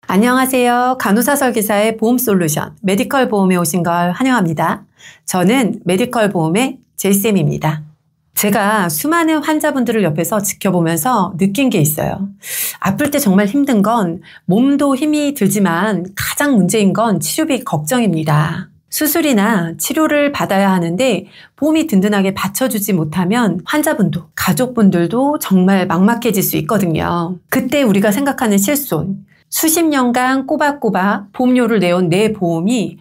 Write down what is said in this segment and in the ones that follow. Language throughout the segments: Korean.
안녕하세요. 간호사 설계사의 보험솔루션 메디컬 보험에 오신 걸 환영합니다. 저는 메디컬 보험의 제이쌤입니다. 제가 수많은 환자분들을 옆에서 지켜보면서 느낀 게 있어요. 아플 때 정말 힘든 건 몸도 힘이 들지만 가장 문제인 건 치료비 걱정입니다. 수술이나 치료를 받아야 하는데 보험이 든든하게 받쳐주지 못하면 환자분도 가족분들도 정말 막막해질 수 있거든요. 그때 우리가 생각하는 실손, 수십 년간 꼬박꼬박 보험료를 내온 내 보험이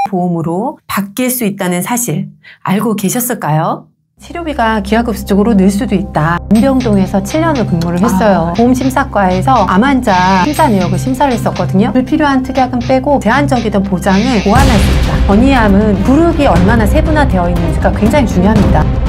보험으로 바뀔 수 있다는 사실 알고 계셨을까요? 치료비가 기하급수적으로 늘 수도 있다. 안병동에서 7년을 근무를 했어요. 보험심사과에서 암 환자 심사 내역을 심사를 했었거든요. 불필요한 특약은 빼고 제한적이던 보장을 보완할 수 있다. 건의암은 그룹이 얼마나 세분화되어 있는지가 굉장히 중요합니다.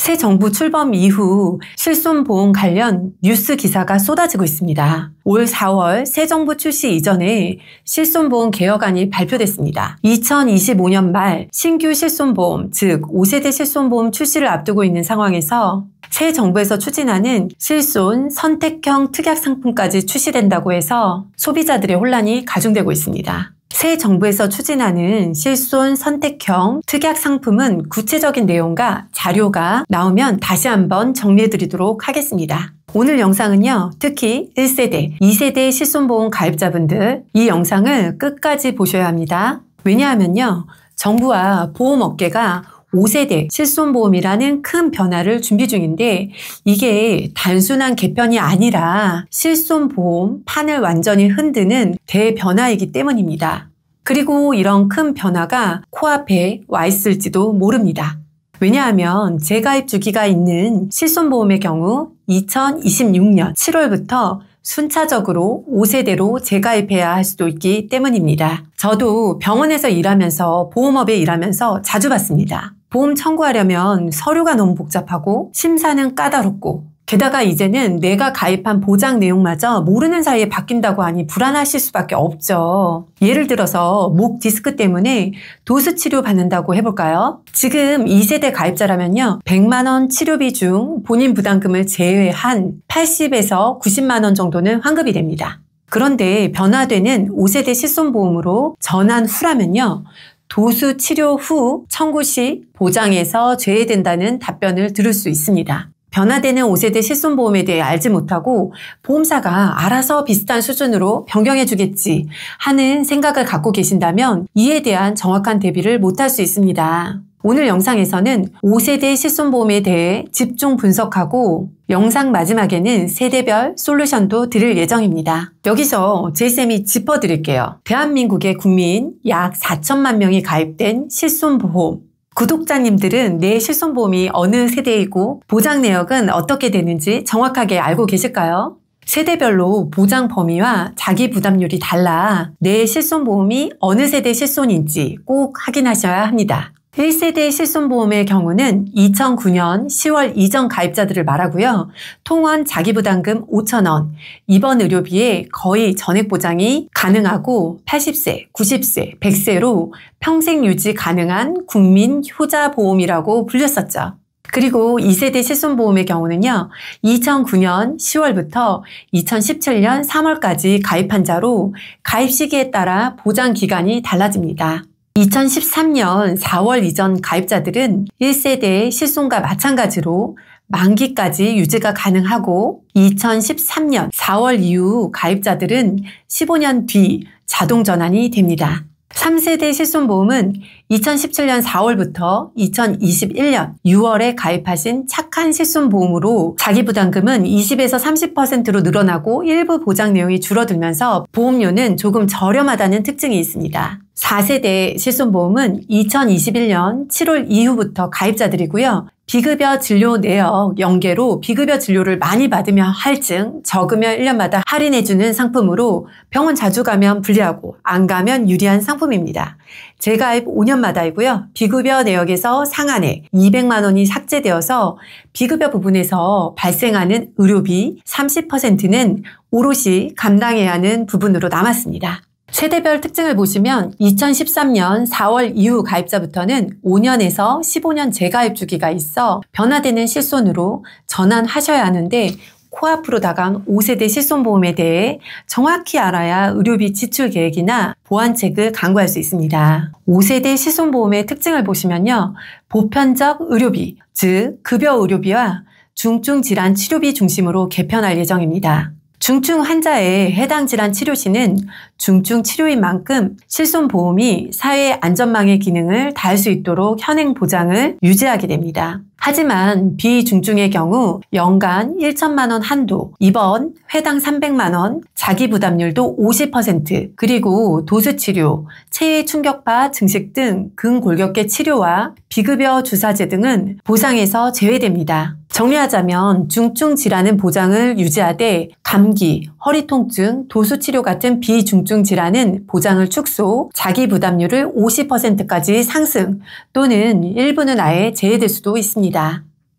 새 정부 출범 이후 실손보험 관련 뉴스 기사가 쏟아지고 있습니다. 올 4월 새 정부 출시 이전에 실손보험 개혁안이 발표됐습니다. 2025년 말 신규 실손보험, 즉 5세대 실손보험 출시를 앞두고 있는 상황에서 새 정부에서 추진하는 실손 선택형 특약상품까지 출시된다고 해서 소비자들의 혼란이 가중되고 있습니다. 새 정부에서 추진하는 실손 선택형 특약 상품은 구체적인 내용과 자료가 나오면 다시 한번 정리해드리도록 하겠습니다. 오늘 영상은요, 특히 1세대, 2세대 실손보험 가입자분들 이 영상을 끝까지 보셔야 합니다. 왜냐하면요, 정부와 보험업계가 5세대 실손보험이라는 큰 변화를 준비 중인데 이게 단순한 개편이 아니라 실손보험 판을 완전히 흔드는 대변화이기 때문입니다. 그리고 이런 큰 변화가 코앞에 와 있을지도 모릅니다. 왜냐하면 재가입 주기가 있는 실손보험의 경우 2026년 7월부터 순차적으로 5세대로 재가입해야 할 수도 있기 때문입니다. 저도 병원에서 일하면서 보험업에 일하면서 자주 봤습니다. 보험 청구하려면 서류가 너무 복잡하고 심사는 까다롭고 게다가 이제는 내가 가입한 보장 내용마저 모르는 사이에 바뀐다고 하니 불안하실 수밖에 없죠. 예를 들어서 목 디스크 때문에 도수 치료 받는다고 해볼까요? 지금 2세대 가입자라면요, 100만 원 치료비 중 본인 부담금을 제외한 80에서 90만 원 정도는 환급이 됩니다. 그런데 변화되는 5세대 실손보험으로 전환 후라면요, 도수 치료 후 청구 시 보장에서 제외된다는 답변을 들을 수 있습니다. 변화되는 5세대 실손보험에 대해 알지 못하고 보험사가 알아서 비슷한 수준으로 변경해주겠지 하는 생각을 갖고 계신다면 이에 대한 정확한 대비를 못할 수 있습니다. 오늘 영상에서는 5세대 실손보험에 대해 집중 분석하고 영상 마지막에는 세대별 솔루션도 드릴 예정입니다. 여기서 제이쌤이 짚어드릴게요. 대한민국의 국민 약 4천만 명이 가입된 실손보험. 구독자님들은 내 실손보험이 어느 세대이고 보장 내역은 어떻게 되는지 정확하게 알고 계실까요? 세대별로 보장 범위와 자기 부담률이 달라 내 실손보험이 어느 세대 실손인지 꼭 확인하셔야 합니다. 1세대 실손보험의 경우는 2009년 10월 이전 가입자들을 말하고요. 통원 자기부담금 5,000원, 입원 의료비에 거의 전액 보장이 가능하고 80세, 90세, 100세로 평생 유지 가능한 국민 효자보험이라고 불렸었죠. 그리고 2세대 실손보험의 경우는요, 2009년 10월부터 2017년 3월까지 가입한 자로 가입 시기에 따라 보장 기간이 달라집니다. 2013년 4월 이전 가입자들은 1세대 실손과 마찬가지로 만기까지 유지가 가능하고 2013년 4월 이후 가입자들은 15년 뒤 자동 전환이 됩니다. 3세대 실손보험은 2017년 4월부터 2021년 6월에 가입하신 착한 실손보험으로 자기부담금은 20에서 30%로 늘어나고 일부 보장 내용이 줄어들면서 보험료는 조금 저렴하다는 특징이 있습니다. 4세대 실손보험은 2021년 7월 이후부터 가입자들이고요. 비급여 진료 내역 연계로 비급여 진료를 많이 받으면 할증, 적으면 1년마다 할인해주는 상품으로 병원 자주 가면 불리하고 안 가면 유리한 상품입니다. 재가입 5년마다이고요. 비급여 내역에서 상한액 200만 원이 삭제되어서 비급여 부분에서 발생하는 의료비 30%는 오롯이 감당해야 하는 부분으로 남았습니다. 세대별 특징을 보시면 2013년 4월 이후 가입자부터는 5년에서 15년 재가입 주기가 있어 변화되는 실손으로 전환하셔야 하는데 코앞으로 다가온 5세대 실손보험에 대해 정확히 알아야 의료비 지출 계획이나 보완책을 강구할 수 있습니다. 5세대 실손보험의 특징을 보시면요. 보편적 의료비, 즉 급여 의료비와 중증 질환 치료비 중심으로 개편할 예정입니다. 중증 환자의 해당 질환 치료 시는 중증 치료인 만큼 실손보험이 사회 안전망의 기능을 다할 수 있도록 현행 보장을 유지하게 됩니다. 하지만 비중증의 경우 연간 1천만 원 한도, 입원, 회당 300만 원, 자기부담률도 50%, 그리고 도수치료, 체해 충격파 증식 등 근골격계 치료와 비급여 주사제 등은 보상에서 제외됩니다. 정리하자면 중증 질환은 보장을 유지하되 감기, 허리 통증, 도수치료 같은 비중증 질환은 보장을 축소, 자기 부담률을 50%까지 상승 또는 일부는 아예 제외될 수도 있습니다.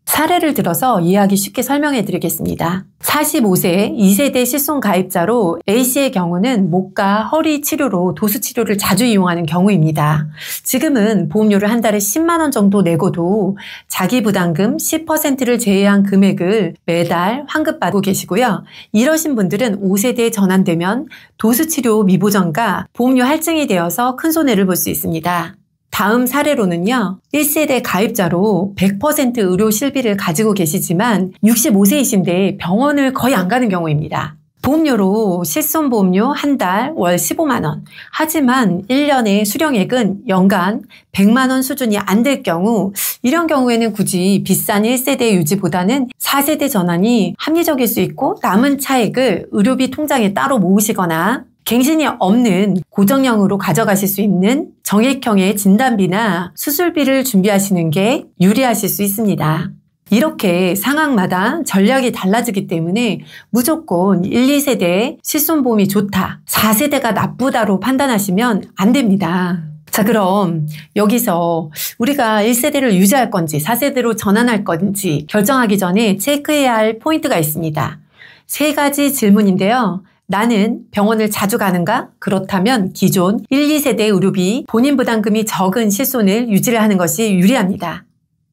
사례를 들어서 이해하기 쉽게 설명해 드리겠습니다. 45세 2세대 실손 가입자로 A씨의 경우는 목과 허리 치료로 도수 치료를 자주 이용하는 경우입니다. 지금은 보험료를 한 달에 10만 원 정도 내고도 자기 부담금 10%를 제외한 금액을 매달 환급받고 계시고요. 이러신 분들은 5세대에 전환되면 도수 치료 미보전과 보험료 할증이 되어서 큰 손해를 볼 수 있습니다. 다음 사례로는요. 1세대 가입자로 100% 의료 실비를 가지고 계시지만 65세이신데 병원을 거의 안 가는 경우입니다. 보험료로 실손보험료 한 달 월 15만 원. 하지만 1년의 수령액은 연간 100만 원 수준이 안 될 경우 이런 경우에는 굳이 비싼 1세대 유지보다는 4세대 전환이 합리적일 수 있고 남은 차액을 의료비 통장에 따로 모으시거나 갱신이 없는 고정형으로 가져가실 수 있는 정액형의 진단비나 수술비를 준비하시는 게 유리하실 수 있습니다. 이렇게 상황마다 전략이 달라지기 때문에 무조건 1, 2세대 실손보험이 좋다, 4세대가 나쁘다로 판단하시면 안 됩니다. 자, 그럼 여기서 우리가 1세대를 유지할 건지 4세대로 전환할 건지 결정하기 전에 체크해야 할 포인트가 있습니다. 3가지 질문인데요. 나는 병원을 자주 가는가? 그렇다면 기존 1, 2세대 의료비 본인 부담금이 적은 실손을 유지를 하는 것이 유리합니다.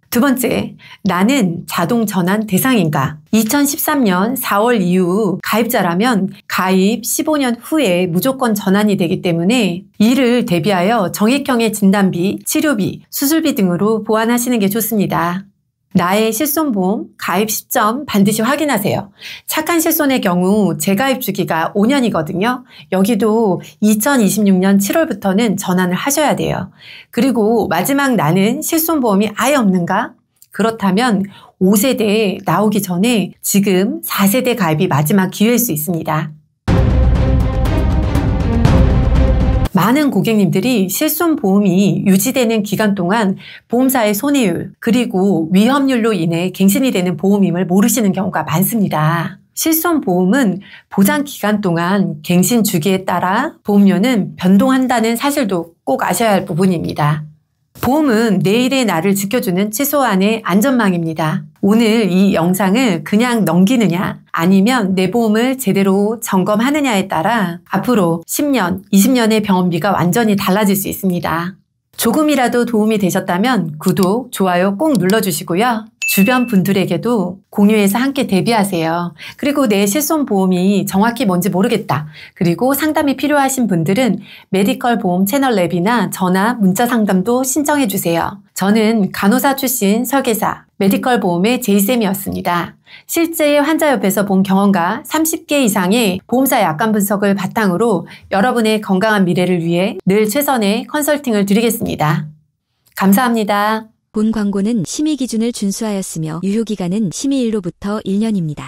두 번째, 나는 자동 전환 대상인가? 2013년 4월 이후 가입자라면 가입 15년 후에 무조건 전환이 되기 때문에 이를 대비하여 정액형의 진단비, 치료비, 수술비 등으로 보완하시는 게 좋습니다. 나의 실손보험 가입 시점 반드시 확인하세요. 착한 실손의 경우 재가입 주기가 5년이거든요. 여기도 2026년 7월부터는 전환을 하셔야 돼요. 그리고 마지막 나는 실손보험이 아예 없는가? 그렇다면 5세대에 나오기 전에 지금 4세대 가입이 마지막 기회일 수 있습니다. 많은 고객님들이 실손보험이 유지되는 기간 동안 보험사의 손해율 그리고 위험률로 인해 갱신이 되는 보험임을 모르시는 경우가 많습니다. 실손보험은 보장 기간 동안 갱신 주기에 따라 보험료는 변동한다는 사실도 꼭 아셔야 할 부분입니다. 보험은 내일의 나를 지켜주는 최소한의 안전망입니다. 오늘 이 영상을 그냥 넘기느냐 아니면 내 보험을 제대로 점검하느냐에 따라 앞으로 10년, 20년의 병원비가 완전히 달라질 수 있습니다. 조금이라도 도움이 되셨다면 구독, 좋아요 꼭 눌러주시고요. 주변 분들에게도 공유해서 함께 대비하세요. 그리고 내 실손보험이 정확히 뭔지 모르겠다. 그리고 상담이 필요하신 분들은 메디컬 보험 채널 랩이나 전화, 문자 상담도 신청해 주세요. 저는 간호사 출신 설계사, 메디컬 보험의 제이쌤이었습니다. 실제 환자 옆에서 본 경험과 30개 이상의 보험사 약관 분석을 바탕으로 여러분의 건강한 미래를 위해 늘 최선의 컨설팅을 드리겠습니다. 감사합니다. 본 광고는 심의 기준을 준수하였으며 유효기간은 심의일로부터 1년입니다.